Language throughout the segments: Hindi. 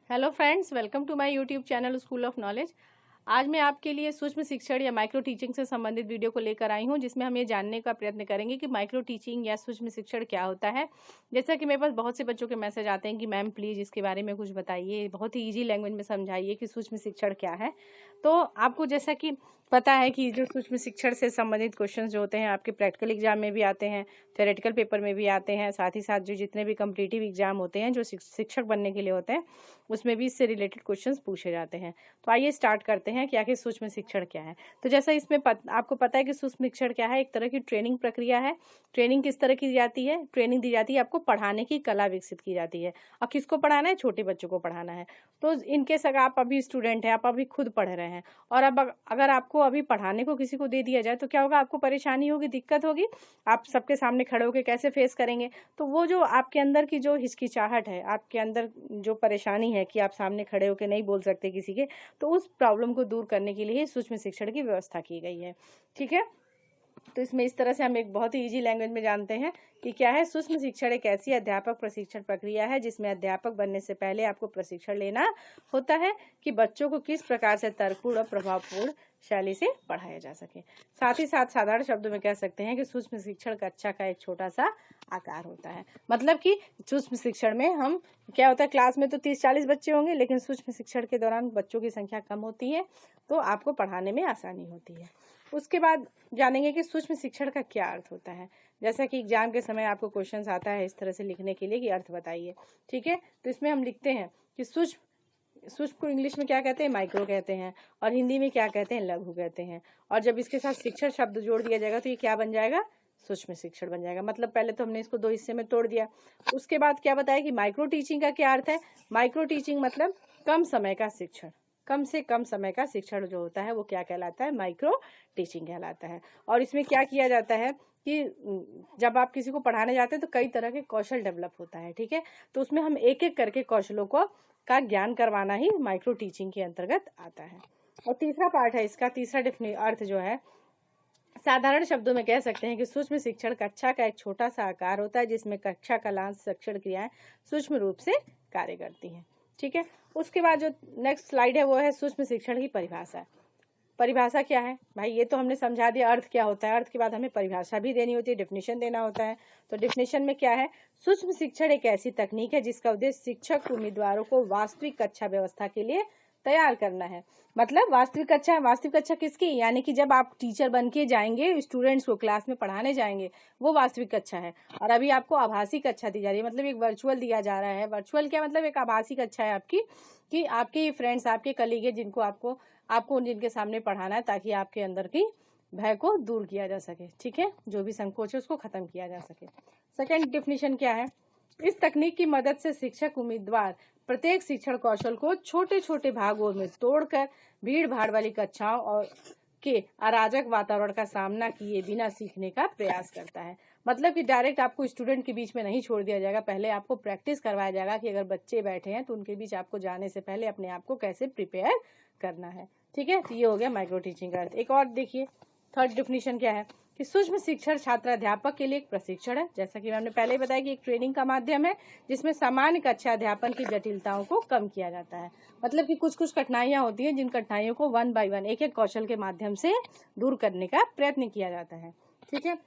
Hello friends, welcome to my YouTube channel school of knowledge. आज मैं आपके लिए सूक्ष्म शिक्षण या माइक्रो टीचिंग से संबंधित वीडियो को लेकर आई हूं, जिसमें हम ये जानने का प्रयत्न करेंगे कि माइक्रो टीचिंग या सूक्ष्म शिक्षण क्या होता है। जैसा कि मेरे पास बहुत से बच्चों के मैसेज आते हैं कि मैम प्लीज़ इसके बारे में कुछ बताइए, बहुत ही ईजी लैंग्वेज में समझाइए कि सूक्ष्म शिक्षण क्या है। तो आपको जैसा कि पता है कि जो सूक्ष्म शिक्षण से संबंधित क्वेश्चंस जो होते हैं आपके प्रैक्टिकल एग्जाम में भी आते हैं, थ्योरेटिकल पेपर में भी आते हैं, साथ ही साथ जो जितने भी कॉम्पिटिटिव एग्जाम होते हैं जो शिक्षक बनने के लिए होते हैं उसमें भी इससे रिलेटेड क्वेश्चंस पूछे जाते हैं। तो आइए स्टार्ट करते हैं कि आखिर सूक्ष्म शिक्षण क्या है। तो जैसा इसमें आपको पता है कि सूक्ष्म शिक्षण क्या है, एक तरह की ट्रेनिंग प्रक्रिया है। ट्रेनिंग किस तरह की जाती है? ट्रेनिंग दी जाती है, आपको पढ़ाने की कला विकसित की जाती है। अब किसको पढ़ाना है? छोटे बच्चों को पढ़ाना है। तो इनकेस अगर आप अभी स्टूडेंट हैं, आप अभी खुद पढ़ रहे हैं और अब अगर आपको अभी पढ़ाने को किसी को दे दिया जाए तो क्या होगा? आपको परेशानी होगी, दिक्कत होगी। आप सबके सामने खड़े होकर कैसे फेस करेंगे? तो वो जो आपके अंदर की जो हिचकिचाहट है, आपके अंदर जो परेशानी है कि आप सामने खड़े होकर नहीं बोल सकते किसी के, तो उस प्रॉब्लम को दूर करने के लिए सूक्ष्म शिक्षण की व्यवस्था की गई है। ठीक है, तो इसमें इस तरह से हम एक बहुत ही इजी लैंग्वेज में जानते हैं कि क्या है। सूक्ष्म शिक्षण एक ऐसी अध्यापक प्रशिक्षण प्रक्रिया है जिसमें अध्यापक बनने से पहले आपको प्रशिक्षण लेना होता है कि बच्चों को किस प्रकार से तर्कपूर्ण और प्रभावपूर्ण शैली से पढ़ाया जा सके। साथ ही साथ साधारण शब्दों में कह सकते हैं कि सूक्ष्म शिक्षण कक्षा का एक छोटा सा आकार होता है। मतलब कि सूक्ष्म शिक्षण में हम क्या होता है, क्लास में तो 30-40 बच्चे होंगे, लेकिन सूक्ष्म शिक्षण के दौरान बच्चों की संख्या कम होती है, तो आपको पढ़ाने में आसानी होती है। उसके बाद जानेंगे कि सूक्ष्म शिक्षण का क्या अर्थ होता है। जैसा कि एग्जाम के समय आपको क्वेश्चंस आता है इस तरह से लिखने के लिए कि अर्थ बताइए। ठीक है, तो इसमें हम लिखते हैं कि सूक्ष्म को इंग्लिश में क्या कहते हैं? माइक्रो कहते हैं, और हिंदी में क्या कहते हैं? लघु कहते हैं। और जब इसके साथ शिक्षण शब्द जोड़ दिया जाएगा तो ये क्या बन जाएगा? सूक्ष्म शिक्षण बन जाएगा। मतलब पहले तो हमने इसको दो हिस्से में तोड़ दिया। उसके बाद क्या बताया कि माइक्रो टीचिंग का क्या अर्थ है? माइक्रो टीचिंग मतलब कम समय का शिक्षण, कम से कम समय का शिक्षण जो होता है वो क्या कहलाता है? माइक्रो टीचिंग कहलाता है। और इसमें क्या किया जाता है कि जब आप किसी को पढ़ाने जाते हैं तो कई तरह के कौशल डेवलप होता है। ठीक है, तो उसमें हम एक एक करके कौशलों का ज्ञान करवाना ही माइक्रो टीचिंग के अंतर्गत आता है। और तीसरा पार्ट है इसका, तीसरा अर्थ जो है, साधारण शब्दों में कह सकते हैं कि सूक्ष्म शिक्षण कक्षा का एक छोटा सा आकार होता है जिसमें कक्षा कलांश शिक्षण क्रियाएं सूक्ष्म रूप से कार्य करती हैं। ठीक है, उसके बाद जो नेक्स्ट स्लाइड है वो है सूक्ष्म शिक्षण की परिभाषा। परिभाषा क्या है भाई? ये तो हमने समझा दिया अर्थ क्या होता है। अर्थ के बाद हमें परिभाषा भी देनी होती है, डेफिनेशन देना होता है। तो डेफिनेशन में क्या है? सूक्ष्म शिक्षण एक ऐसी तकनीक है जिसका उद्देश्य शिक्षक उम्मीदवारों को वास्तविक कक्षा व्यवस्था के लिए तैयार करना है। मतलब वास्तविक कक्षा किसकी? यानी कि जब आप टीचर बन के जाएंगे, स्टूडेंट्स को क्लास में पढ़ाने जाएंगे, वो वास्तविक कक्षा है। और अभी आपको आभासी कक्षा दी जा रही है, मतलब एक वर्चुअल दिया जा रहा है। वर्चुअल क्या मतलब? एक आभासी कक्षा है आपकी, कि आपके फ्रेंड्स, आपके कलीग है जिनको आपको जिनके सामने पढ़ाना है, ताकि आपके अंदर की भय को दूर किया जा सके। ठीक है, जो भी संकोच है उसको खत्म किया जा सके। सेकेंड डेफिनेशन क्या है? इस तकनीक की मदद से शिक्षक उम्मीदवार प्रत्येक शिक्षण कौशल को छोटे छोटे भागों में तोड़कर भीड़ भाड़ वाली कक्षाओं और के अराजक वातावरण का सामना किए बिना सीखने का प्रयास करता है। मतलब कि डायरेक्ट आपको स्टूडेंट के बीच में नहीं छोड़ दिया जाएगा, पहले आपको प्रैक्टिस करवाया जाएगा कि अगर बच्चे बैठे हैं तो उनके बीच आपको जाने से पहले अपने आप को कैसे प्रिपेयर करना है। ठीक है, तो ये हो गया माइक्रो टीचिंग का अर्थ। एक और देखिए, थर्ड डिफिनीशन क्या है कि सूक्ष्म शिक्षण छात्र अध्यापक के लिए एक प्रशिक्षण है। जैसा कि हमने पहले ही बताया कि एक ट्रेनिंग का माध्यम है जिसमें सामान्य कक्षा अध्यापन की जटिलताओं को कम किया जाता है। मतलब कि कुछ कुछ कठिनाइयां होती हैं, जिन कठिनाइयों को 1 by 1 एक एक कौशल के माध्यम से दूर करने का प्रयत्न किया जाता है। ठीक है,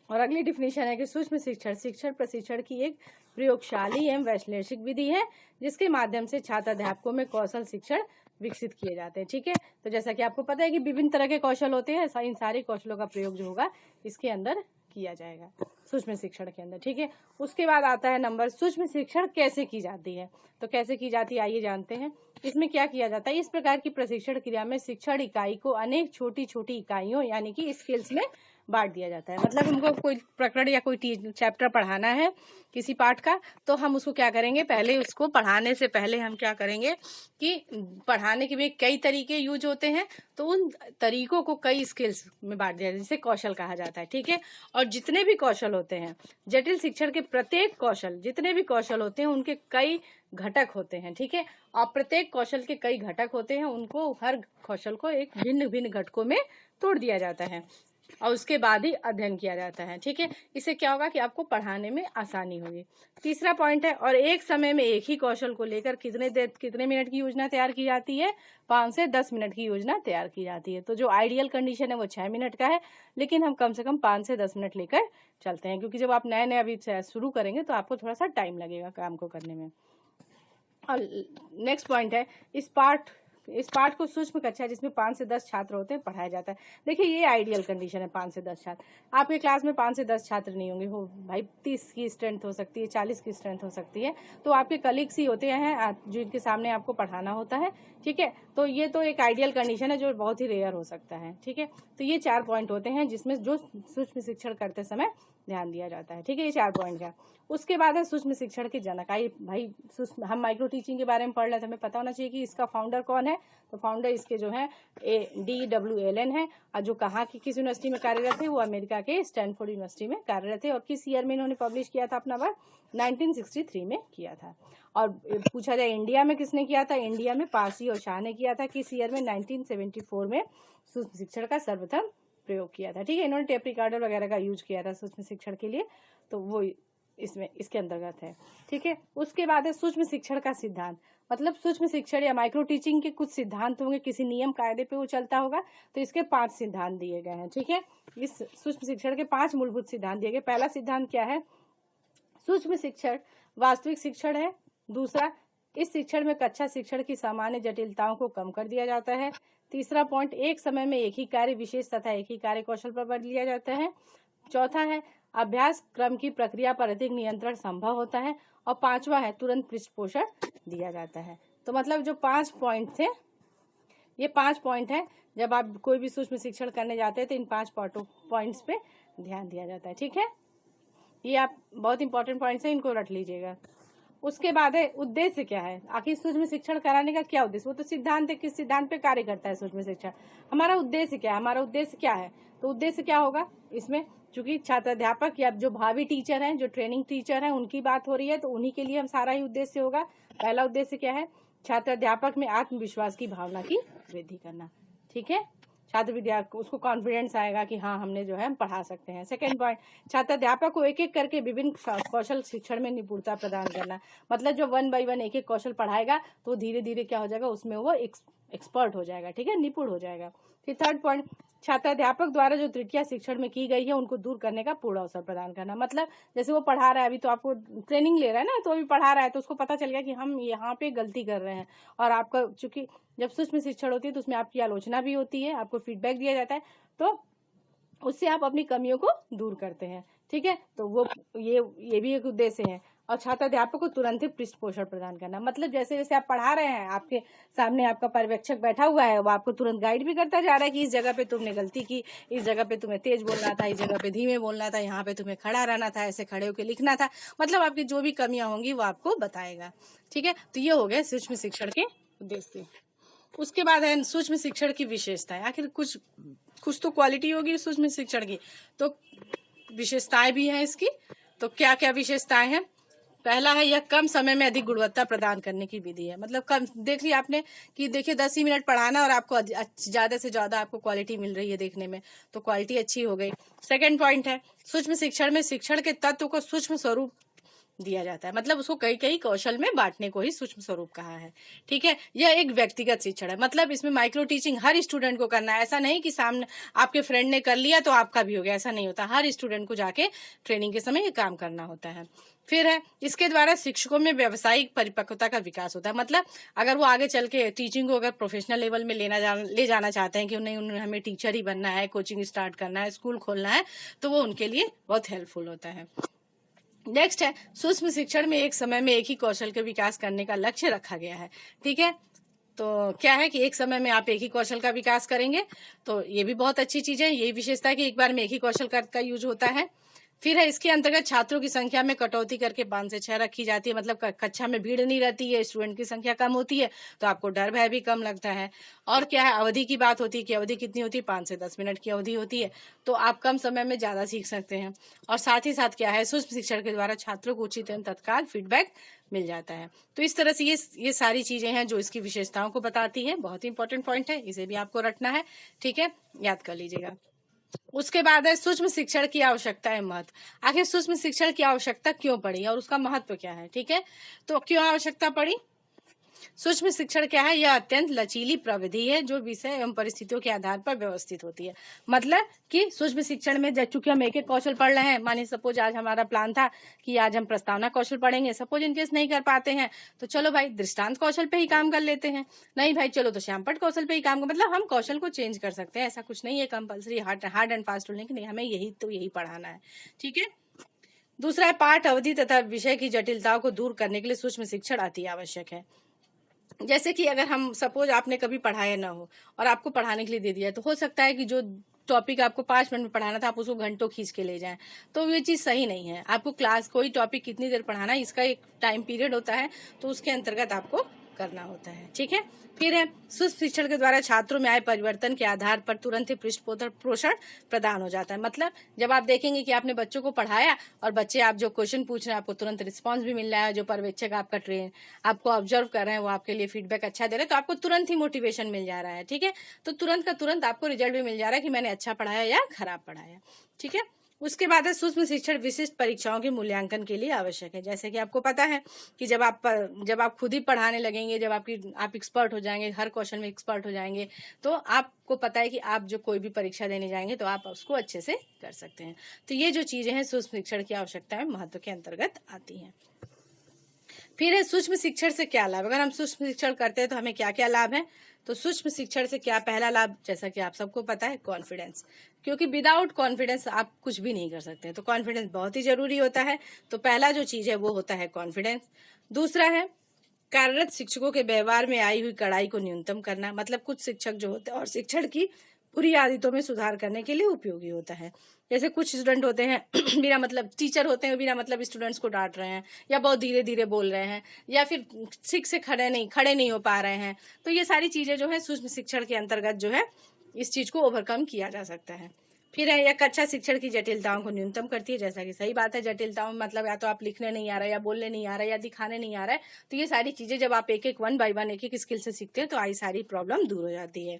और अगली डिफिनेशन है कि सूक्ष्म शिक्षण प्रशिक्षण की एक प्रयोगशाली एवं वैश्लेषिक विधि है जिसके माध्यम से छात्र अध्यापकों में कौशल शिक्षण विकसित किए जाते हैं। ठीक है, तो जैसा कि आपको पता है कि विभिन्न तरह के कौशल होते हैं, इन सारे कौशलों का प्रयोग जो होगा इसके अंदर किया जाएगा, सूक्ष्म शिक्षण के अंदर। ठीक है, उसके बाद आता है नंबर, सूक्ष्म शिक्षण कैसे की जाती है। तो कैसे की जाती है आइए जानते हैं। इसमें क्या किया जाता है? इस प्रकार की प्रशिक्षण क्रिया में शिक्षण इकाई को अनेक छोटी छोटी इकाइयों यानी कि स्किल्स में बांट दिया जाता है। मतलब हमको कोई प्रकरण या कोई चैप्टर पढ़ाना है किसी पाठ का, तो हम उसको क्या करेंगे? पहले उसको पढ़ाने से पहले हम क्या करेंगे कि पढ़ाने के भी कई तरीके यूज होते हैं, तो उन तरीकों को कई स्किल्स में बांट दिया जाता है, जिसे कौशल कहा जाता है। ठीक है, और जितने भी कौशल होते हैं, जटिल शिक्षण के प्रत्येक कौशल, जितने भी कौशल होते हैं उनके कई घटक होते हैं। ठीक है, और प्रत्येक कौशल के कई घटक होते हैं, उनको हर कौशल को एक भिन्न भिन्न घटकों में तोड़ दिया जाता है। और उसके बाद ही अध्ययन किया जाता है। ठीक है, इससे क्या होगा कि आपको पढ़ाने में आसानी होगी। तीसरा पॉइंट है, और एक समय में एक ही कौशल को लेकर कितने मिनट की योजना तैयार की जाती है? 5 से 10 मिनट की योजना तैयार की जाती है। तो जो आइडियल कंडीशन है वो 6 मिनट का है, लेकिन हम कम से कम 5 से 10 मिनट लेकर चलते हैं, क्योंकि जब आप नए अभी शुरू करेंगे तो आपको थोड़ा सा टाइम लगेगा काम को करने में। और नेक्स्ट पॉइंट है, इस पाठ को सूक्ष्म कक्षा जिसमें 5 से 10 छात्र होते हैं पढ़ाया जाता है। देखिए ये आइडियल कंडीशन है, 5 से 10 छात्र। आपके क्लास में 5 से 10 छात्र नहीं होंगे, हो भाई 30 की स्ट्रेंथ हो सकती है, 40 की स्ट्रेंथ हो सकती है, तो आपके कलीग्स ही होते हैं जो इनके सामने आपको पढ़ाना होता है। ठीक है, तो ये तो एक आइडियल कंडीशन है जो बहुत ही रेयर हो सकता है। ठीक है, तो ये 4 पॉइंट होते हैं जिसमें जो सूक्ष्म शिक्षण करते समय ध्यान दिया जाता है। ठीक है, ये 4 पॉइंट है। उसके बाद है सूक्ष्म शिक्षण के जनक। आइए भाई, हम माइक्रो टीचिंग के बारे में पढ़ रहे थे, हमें पता होना चाहिए कि इसका फाउंडर कौन है। तो फाउंडर इसके जो है D.W. एलन है, और जो कहाँ की किस यूनिवर्सिटी में कार्यरत थे? वो अमेरिका के स्टैनफोर्ड यूनिवर्सिटी में कार्यरत थे। और किस ईयर में इन्होंने पब्लिश किया था अपना वर्क? 1963 में किया था। और पूछा जाए इंडिया में किसने किया था? इंडिया में पारसी और शाह ने किया था। किस ईयर में? 1974 में सूक्ष्म शिक्षण का सर्वप्रथम प्रयोग किया था। ठीक है, इन्होंने टेप रिकॉर्डर वगैरह का यूज किया था सूक्ष्म शिक्षण के लिए, तो वो इसके अंतर्गत है। ठीक है, उसके बाद है सूक्ष्म शिक्षण का सिद्धांत। मतलब सूक्ष्म शिक्षण या माइक्रो टीचिंग के कुछ सिद्धांत होंगे, किसी नियम कायदे पे वो चलता होगा, तो इसके 5 सिद्धांत दिए गए हैं। ठीक है, इस सूक्ष्म शिक्षण के 5 मूलभूत सिद्धांत दिए गए। पहला सिद्धांत क्या है? सूक्ष्म शिक्षण वास्तविक शिक्षण है। दूसरा, इस शिक्षण में कक्षा शिक्षण की सामान्य जटिलताओं को कम कर दिया जाता है। तीसरा पॉइंट, एक समय में एक ही कार्य विशेष तथा एक ही कार्य कौशल पर बदल लिया जाता है। चौथा है, अभ्यास क्रम की प्रक्रिया पर अधिक नियंत्रण संभव होता है। और 5वां है, तुरंत पृष्ठपोषण दिया जाता है। तो मतलब जो 5 पॉइंट थे, ये 5 पॉइंट है। जब आप कोई भी सूक्ष्म शिक्षण करने जाते हैं तो इन 5 पॉइंट्स पे ध्यान दिया जाता है। ठीक है, ये आप बहुत इंपॉर्टेंट पॉइंट्स है, इनको रट लीजिएगा। उसके बाद है उद्देश्य क्या है? आखिर सूक्ष्म शिक्षण कराने का क्या उद्देश्य? वो तो सिद्धांत है, किस सिद्धांत पे कार्य करता है सूक्ष्म शिक्षण। हमारा उद्देश्य क्या है? हमारा उद्देश्य क्या है? तो उद्देश्य क्या होगा इसमें? चूंकि छात्राध्यापक या जो भावी टीचर हैं, जो ट्रेनिंग टीचर हैं, उनकी बात हो रही है, तो उन्हीं के लिए हम सारा ही उद्देश्य होगा। पहला उद्देश्य क्या है? छात्राध्यापक में आत्मविश्वास की भावना की वृद्धि करना। ठीक है, छात्र विद्यार्थी उसको कॉन्फिडेंस आएगा कि हाँ हमने जो है हम पढ़ा सकते हैं। सेकेंड पॉइंट, छात्राध्यापक को एक एक करके विभिन्न कौशल शिक्षण में निपुणता प्रदान करना। मतलब जो 1 बाय 1 एक एक कौशल पढ़ाएगा तो धीरे धीरे क्या हो जाएगा, उसमें वो एक्सपर्ट हो जाएगा। ठीक है, निपुण हो जाएगा। फिर थर्ड पॉइंट, छात्राध्यापक द्वारा जो त्रुटियां शिक्षण में की गई है उनको दूर करने का पूर्ण अवसर प्रदान करना। मतलब जैसे वो पढ़ा रहा है, अभी तो आपको ट्रेनिंग ले रहा है ना, तो अभी पढ़ा रहा है, तो उसको पता चल गया कि हम यहाँ पे गलती कर रहे हैं। और आपका चूंकि जब सूक्ष्म शिक्षण होती है तो उसमें आपकी आलोचना भी होती है, आपको फीडबैक दिया जाता है, तो उससे आप अपनी कमियों को दूर करते हैं। ठीक है, तो वो ये भी एक उद्देश्य है। और छात्राध्यापक को तुरंत ही पृष्ठपोषण प्रदान करना। मतलब जैसे जैसे आप पढ़ा रहे हैं, आपके सामने आपका पर्यवेक्षक बैठा हुआ है, वो आपको तुरंत गाइड भी करता जा रहा है कि इस जगह पे तुमने गलती की, इस जगह पे तुम्हें तेज बोलना था, इस जगह पे धीमे बोलना था, यहाँ पे तुम्हें खड़ा रहना था, ऐसे खड़े होकर लिखना था। मतलब आपकी जो भी कमियां होंगी वो आपको बताएगा। ठीक है, तो ये हो गए सूक्ष्म शिक्षण के उद्देश्य। उसके बाद है सूक्ष्म शिक्षण की विशेषताएं। आखिर कुछ तो क्वालिटी होगी सूक्ष्म शिक्षण की, तो विशेषताएं भी हैं इसकी। तो क्या क्या विशेषताएं हैं? पहला है, यह कम समय में अधिक गुणवत्ता प्रदान करने की विधि है। मतलब कम, देख लिया आपने कि देखिए 10 ही मिनट पढ़ाना और आपको ज्यादा से ज्यादा आपको क्वालिटी मिल रही है देखने में, तो क्वालिटी अच्छी हो गई। सेकंड पॉइंट है, सूक्ष्म शिक्षण में शिक्षण के तत्व को सूक्ष्म स्वरूप दिया जाता है। मतलब उसको कई कई कौशल में बांटने को ही सूक्ष्म स्वरूप कहा है। ठीक है, यह एक व्यक्तिगत शिक्षण है। मतलब इसमें माइक्रो टीचिंग हर स्टूडेंट को करना है। ऐसा नहीं कि सामने आपके फ्रेंड ने कर लिया तो आपका भी हो गया, ऐसा नहीं होता। हर स्टूडेंट को जाके ट्रेनिंग के समय ये काम करना होता है। फिर है, इसके द्वारा शिक्षकों में व्यावसायिक परिपक्वता का विकास होता है। मतलब अगर वो आगे चल के टीचिंग को अगर प्रोफेशनल लेवल में ले जाना चाहते हैं कि उन्हें हमें टीचर ही बनना है, कोचिंग स्टार्ट करना है, स्कूल खोलना है, तो वो उनके लिए बहुत हेल्पफुल होता है। नेक्स्ट है, सूक्ष्म शिक्षण में एक समय में एक ही कौशल के विकास करने का लक्ष्य रखा गया है। ठीक है, तो क्या है कि एक समय में आप एक ही कौशल का विकास करेंगे, तो ये भी बहुत अच्छी चीज है। यही विशेषता है कि एक बार में एक ही कौशल का यूज होता है। फिर है, इसके अंतर्गत छात्रों की संख्या में कटौती करके 5 से 6 रखी जाती है। मतलब कक्षा में भीड़ नहीं रहती है, स्टूडेंट की संख्या कम होती है, तो आपको डर भय भी कम लगता है। और क्या है, अवधि की बात होती है कि अवधि कितनी होती है, 5 से 10 मिनट की अवधि होती है, तो आप कम समय में ज्यादा सीख सकते हैं। और साथ ही साथ क्या है, सूक्ष्म शिक्षण के द्वारा छात्रों को उचित एवं तत्काल फीडबैक मिल जाता है। तो इस तरह से ये सारी चीजें हैं जो इसकी विशेषताओं को बताती है। बहुत ही इंपॉर्टेंट पॉइंट है, इसे भी आपको रटना है। ठीक है, याद कर लीजिएगा। उसके बाद है सूक्ष्म शिक्षण की आवश्यकता है महत्व। आखिर सूक्ष्म शिक्षण की आवश्यकता क्यों पड़ी और उसका महत्व क्या है, ठीक है। तो क्यों आवश्यकता पड़ी? सूक्ष्म शिक्षण क्या है? यह अत्यंत लचीली प्रविधि है जो विषय एवं परिस्थितियों के आधार पर व्यवस्थित होती है। मतलब कि सूक्ष्म शिक्षण में चूंकि हम एक एक कौशल पढ़ रहे हैं, मानिए सपोज आज हमारा प्लान था कि आज हम प्रस्तावना कौशल पढ़ेंगे, सपोज इनकेस नहीं कर पाते हैं तो चलो भाई दृष्टांत कौशल पे ही काम कर लेते हैं, नहीं भाई चलो तो श्यामपट्ट कौशल पे ही काम कर, मतलब हम कौशल को चेंज कर सकते हैं। ऐसा कुछ नहीं है compulsory hard and fast rule नहीं, हमें यही पढ़ाना है, ठीक है। दूसरा है पाठ अवधि तथा विषय की जटिलताओं को दूर करने के लिए सूक्ष्म शिक्षण अति आवश्यक है। जैसे कि अगर हम सपोज आपने कभी पढ़ाया ना हो और आपको पढ़ाने के लिए दे दिया है, तो हो सकता है कि जो टॉपिक आपको 5 मिनट में पढ़ाना था आप उसको घंटों खींच के ले जाएं, तो ये चीज सही नहीं है। आपको क्लास कोई टॉपिक कितनी देर पढ़ाना है इसका एक टाइम पीरियड होता है, तो उसके अंतर्गत आपको करना होता है, ठीक है। फिर है सूक्ष्म शिक्षण के द्वारा छात्रों में आए परिवर्तन के आधार पर तुरंत ही पृष्ठ पोषण प्रदान हो जाता है। मतलब जब आप देखेंगे कि आपने बच्चों को पढ़ाया और बच्चे आप जो क्वेश्चन पूछ रहे हैं आपको तुरंत रिस्पांस भी मिल रहा है, जो पर्यवेक्षक आपका आपको ऑब्जर्व कर रहे हैं वो आपके लिए फीडबैक अच्छा दे रहे हैं, तो आपको तुरंत ही मोटिवेशन मिल जा रहा है, ठीक है। तो तुरंत का तुरंत आपको रिजल्ट भी मिल जा रहा है कि मैंने अच्छा पढ़ाया या खराब पढ़ाया, ठीक है। उसके बाद है सूक्ष्म शिक्षण विशिष्ट परीक्षाओं के मूल्यांकन के लिए आवश्यक है। जैसे कि आपको पता है कि जब आप खुद ही पढ़ाने लगेंगे, जब आप एक्सपर्ट हो जाएंगे, हर क्वेश्चन में एक्सपर्ट हो जाएंगे, तो आपको पता है कि आप जो कोई भी परीक्षा देने जाएंगे तो आप उसको अच्छे से कर सकते हैं। तो ये जो चीजें हैं सूक्ष्म शिक्षण की आवश्यकता है महत्व के अंतर्गत आती हैं। फिर है सूक्ष्म शिक्षण से क्या लाभ। अगर हम सूक्ष्म शिक्षण करते हैं तो हमें क्या क्या लाभ है। तो सूक्ष्म शिक्षण से क्या पहला लाभ, जैसा कि आप सबको पता है, कॉन्फिडेंस, क्योंकि विदाउट कॉन्फिडेंस आप कुछ भी नहीं कर सकते, तो कॉन्फिडेंस बहुत ही जरूरी होता है। तो पहला जो चीज है वो होता है कॉन्फिडेंस। दूसरा है कार्यरत शिक्षकों के व्यवहार में आई हुई कड़ाई को न्यूनतम करना। मतलब कुछ शिक्षक जो होते हैं और शिक्षण की बुरी आदतों में सुधार करने के लिए उपयोगी होता है। जैसे कुछ स्टूडेंट होते हैं बिना मतलब, टीचर होते हैं बिना मतलब स्टूडेंट्स को डांट रहे हैं या बहुत धीरे धीरे बोल रहे हैं या फिर ठीक से खड़े नहीं हो पा रहे हैं। तो ये सारी चीजें जो है सूक्ष्म शिक्षण के अंतर्गत जो है इस चीज को ओवरकम किया जा सकता है। फिर है एक अच्छा शिक्षण की जटिलताओं को न्यूनतम करती है। जैसा कि सही बात है, जटिलताओं में मतलब या तो आप लिखने नहीं आ रहा है या बोलने नहीं आ रहा है या दिखाने नहीं आ रहा है, तो ये सारी चीजें जब आप एक एक 1 बाय 1 एक एक स्किल से सीखते हैं तो आई सारी प्रॉब्लम दूर हो जाती है।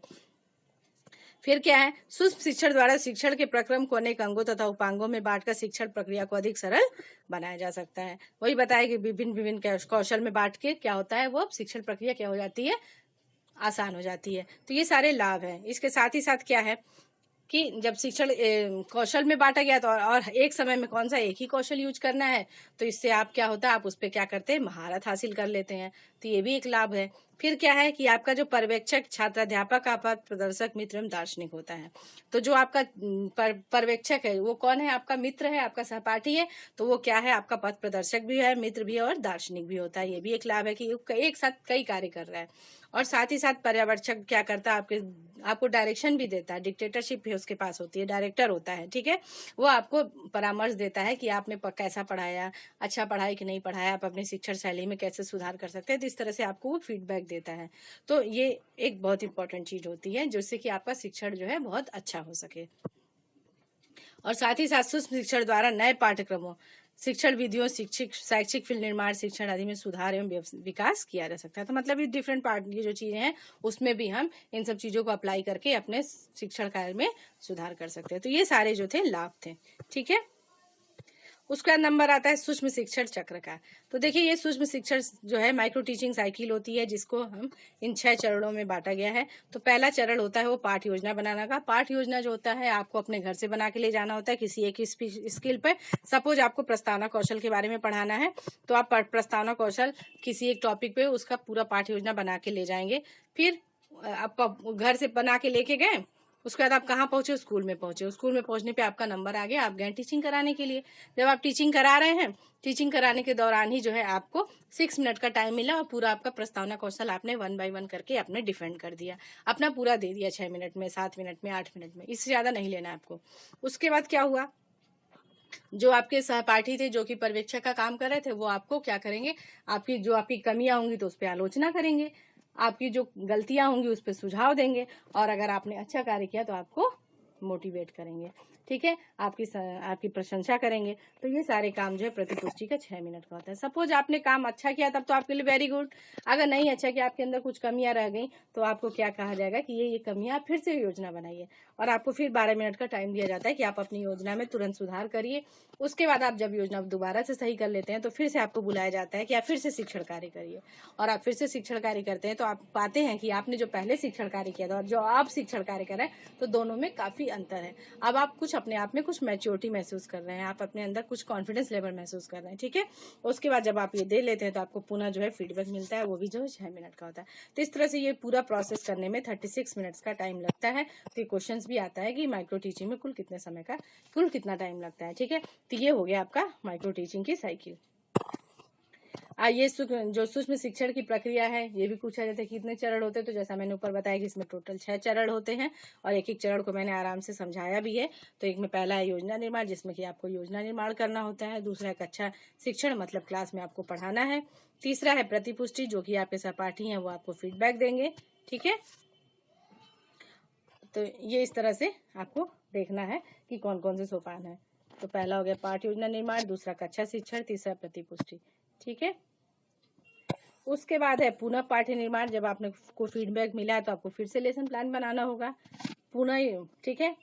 फिर क्या है, सूक्ष्म शिक्षण द्वारा शिक्षण के प्रक्रम को अनेक अंगों तथा उपांगों में बांटकर शिक्षण प्रक्रिया को अधिक सरल बनाया जा सकता है। वही बताया कि विभिन्न कौशल में बांट के क्या होता है, वो शिक्षण प्रक्रिया क्या हो जाती है, आसान हो जाती है। तो ये सारे लाभ हैं। इसके साथ ही साथ क्या है कि जब शिक्षण कौशल में बांटा गया तो और एक समय में कौन सा एक ही कौशल यूज करना है, तो इससे आप क्या होता है, आप उस पर क्या करते हैं, महारत हासिल कर लेते हैं। तो ये भी एक लाभ है। फिर क्या है कि आपका जो पर्यवेक्षक छात्राध्यापक आपका प्रदर्शक मित्र एवं दार्शनिक होता है। तो जो आपका पर्यवेक्षक है वो कौन है, आपका मित्र है, आपका सहपाठी है, तो वो क्या है, आपका पथ प्रदर्शक भी है, मित्र भी है और दार्शनिक भी होता है। ये भी एक लाभ है कि एक साथ कई कार्य कर रहा है। और साथ ही साथ पर्यवेक्षक क्या करता है, आपको डायरेक्शन भी देता है। डिक्टेटरशिप भी उसके पास होती है, डायरेक्टर होता है, ठीक है। वो आपको परामर्श देता है कि आपने कैसा पढ़ाया, अच्छा पढ़ाया कि नहीं पढ़ाया, आप अपनी शिक्षण शैली में कैसे सुधार कर सकते हैं। तो इस तरह से आपको वो फीडबैक देता है। तो ये एक बहुत इंपॉर्टेंट चीज होती है जिससे कि आपका शिक्षण जो है बहुत अच्छा हो सके। और साथ ही साथ सूक्ष्म शिक्षण द्वारा नए पाठ्यक्रमों, शिक्षण विधियों, शैक्षिक फिल्म निर्माण, शिक्षण आदि में सुधार एवं विकास किया जा सकता है। तो मतलब ये डिफरेंट पार्ट, ये जो चीजें हैं उसमें भी हम इन सब चीजों को अप्लाई करके अपने शिक्षण कार्य में सुधार कर सकते हैं। तो ये सारे जो थे लाभ थे, ठीक है। उसका नंबर आता है सूक्ष्म शिक्षण चक्र का। तो देखिए ये सूक्ष्म शिक्षण जो है माइक्रो टीचिंग साइकिल होती है, जिसको हम इन 6 चरणों में बांटा गया है। तो पहला चरण होता है वो पाठ योजना बनाना का। पाठ योजना जो होता है आपको अपने घर से बना के ले जाना होता है किसी एक स्किल पे। सपोज आपको प्रस्तावना कौशल के बारे में पढ़ाना है तो आप प्रस्तावना कौशल किसी एक टॉपिक पे उसका पूरा पाठ योजना बना के ले जाएंगे। फिर आप घर से बना के लेके गए, उसके बाद आप कहाँ पहुंचे, स्कूल में पहुंचे। स्कूल में पहुंचने पे आपका नंबर आ गया, आप गए टीचिंग कराने के लिए। जब आप टीचिंग करा रहे हैं, टीचिंग कराने के दौरान ही जो है आपको 6 मिनट का टाइम मिला और पूरा आपका प्रस्तावना कौशल आपने 1 बाय 1 करके आपने डिफेंड कर दिया, अपना पूरा दे दिया 6 मिनट में, 7 मिनट में, 8 मिनट में, इससे ज्यादा नहीं लेना आपको। उसके बाद क्या हुआ, जो आपके सहपाठी थे जो कि पर्यवेक्षक का काम कर रहे थे वो आपको क्या करेंगे, आपकी कमियां होंगी तो उस पर आलोचना करेंगे, आपकी जो गलतियां होंगी उस पर सुझाव देंगे और अगर आपने अच्छा कार्य किया तो आपको मोटिवेट करेंगे। ठीक है, आपकी प्रशंसा करेंगे। तो ये सारे काम जो है प्रतिपुष्टि का 6 मिनट का होता है। सपोज आपने काम अच्छा किया तब तो आपके लिए वेरी गुड, अगर नहीं अच्छा किया, आपके अंदर कुछ कमियां रह गई, तो आपको क्या कहा जाएगा कि ये कमियां आप फिर से योजना बनाइए, और आपको फिर 12 मिनट का टाइम दिया जाता है कि आप अपनी योजना में तुरंत सुधार करिए। उसके बाद आप जब योजना दोबारा से सही कर लेते हैं तो फिर से आपको बुलाया जाता है कि आप फिर से शिक्षण कार्य करिए, और आप फिर से शिक्षण कार्य करते हैं तो आप पाते हैं कि आपने जो पहले शिक्षण कार्य किया था और जो आप शिक्षण कार्य कर रहे हैं तो दोनों में काफी अंतर है। अब आप कुछ अपने आप में कुछ मैच्योरिटी महसूस कर रहे हैं, आप अपने अंदर कुछ कॉन्फिडेंस लेवल महसूस कर रहे हैं, ठीक है। उसके बाद जब आप ये दे लेते हैं तो आपको पुनः जो है फीडबैक मिलता है, वो भी जो है 6 मिनट का होता है। तो इस तरह से ये पूरा प्रोसेस करने में 36 मिनट्स का टाइम लगता है। तो ये क्वेश्चन भी आता है कि माइक्रो टीचिंग में कुल कितना टाइम लगता है, ठीक है। तो ये हो गया आपका माइक्रो टीचिंग की साइकिल। ये जो सूक्ष्म शिक्षण की प्रक्रिया है ये भी पूछा जाता है कितने चरण होते हैं। तो जैसा मैंने ऊपर बताया कि इसमें टोटल 6 चरण होते हैं, और एक एक चरण को मैंने आराम से समझाया भी है। तो एक में पहला है योजना निर्माण, जिसमें कि आपको योजना निर्माण करना होता है। दूसरा है कक्षा शिक्षण, मतलब क्लास में आपको पढ़ाना है। तीसरा है प्रतिपुष्टि, जो कि आपके सहपाठी हैं वो आपको फीडबैक देंगे, ठीक है। तो ये इस तरह से आपको देखना है कि कौन कौन से सोपान है। तो पहला हो गया पाठ योजना निर्माण, दूसरा कक्षा शिक्षण, तीसरा प्रतिपुष्टि, ठीक है। उसके बाद है पुनः पाठ्य निर्माण। जब आपने को फीडबैक मिला है तो आपको फिर से लेसन प्लान बनाना होगा पुनः, ठीक है।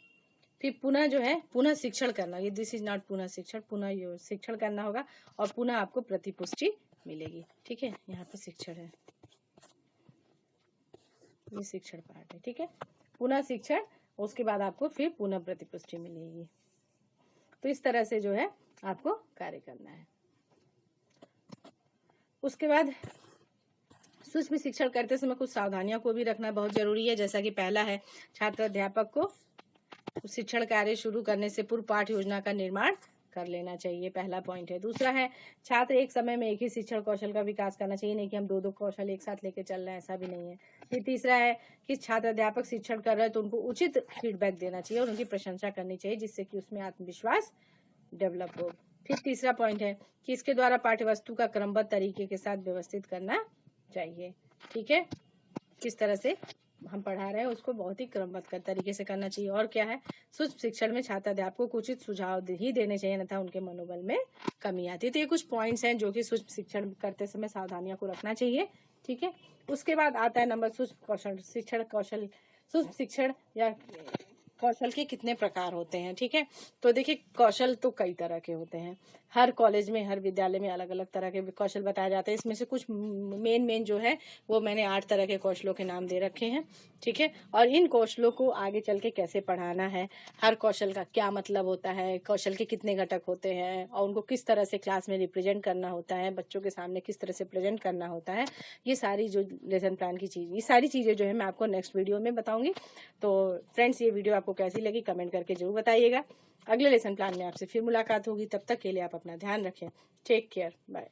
फिर पुनः जो है पुनः शिक्षण करना, ये दिस इज नॉट पुनः शिक्षण, पुनः शिक्षण करना होगा, और पुनः आपको प्रतिपुष्टि मिलेगी, ठीक है। यहाँ पे शिक्षण है, ये शिक्षण पार्ट है, ठीक है। पुनः शिक्षण, उसके बाद आपको फिर पुनः प्रतिपुष्टि मिलेगी। तो इस तरह से जो है आपको कार्य करना है। उसके बाद सूक्ष्म शिक्षण करते समय कुछ सावधानियों को भी रखना बहुत जरूरी है। जैसा कि पहला है छात्र अध्यापक को शिक्षण कार्य शुरू करने से पूर्व पाठ योजना का निर्माण कर लेना चाहिए, पहला पॉइंट है। दूसरा है छात्र एक समय में एक ही शिक्षण कौशल का विकास करना चाहिए, नहीं कि हम दो कौशल एक साथ लेके चल रहे हैं, ऐसा भी नहीं है। फिर तीसरा है कि छात्र अध्यापक शिक्षण कर रहे हैं तो उनको उचित फीडबैक देना चाहिए और उनकी प्रशंसा करनी चाहिए, जिससे कि उसमें आत्मविश्वास डेवलप हो। फिर तीसरा पॉइंट है कि इसके द्वारा पाठ्यवस्तु का क्रमबद्ध तरीके के साथ व्यवस्थित करना चाहिए, ठीक है। किस तरह से हम पढ़ा रहे हैं उसको बहुत ही क्रमबद्ध तरीके से करना चाहिए। और क्या है, सूक्ष्म शिक्षण में छात्र अध्यापकों को उचित सुझाव ही देने चाहिए, अन्यथा उनके मनोबल में कमी आती है। तो ये कुछ पॉइंट्स हैं जो कि सूक्ष्म शिक्षण करते समय सावधानियों को रखना चाहिए, ठीक है। उसके बाद आता है नंबर सूक्ष्म शिक्षण या कौशल के कितने प्रकार होते हैं, ठीक है। तो देखिए कौशल तो कई तरह के होते हैं, हर कॉलेज में हर विद्यालय में अलग अलग तरह के कौशल बताए जाते हैं। इसमें से कुछ मेन जो है वो मैंने 8 तरह के कौशलों के नाम दे रखे हैं, ठीक है। और इन कौशलों को आगे चल के कैसे पढ़ाना है, हर कौशल का क्या मतलब होता है, कौशल के कितने घटक होते हैं, और उनको किस तरह से क्लास में रिप्रेजेंट करना होता है, बच्चों के सामने किस तरह से प्रेजेंट करना होता है, ये सारी जो लेसन प्लान की चीज़, ये सारी चीज़ें जो है मैं आपको नेक्स्ट वीडियो में बताऊंगी। तो फ्रेंड्स, ये वीडियो आपको कैसी लगी कमेंट करके जरूर बताइएगा। अगले लेसन प्लान में आपसे फिर मुलाकात होगी, तब तक के लिए आप अपना ध्यान रखें। Take care, bye.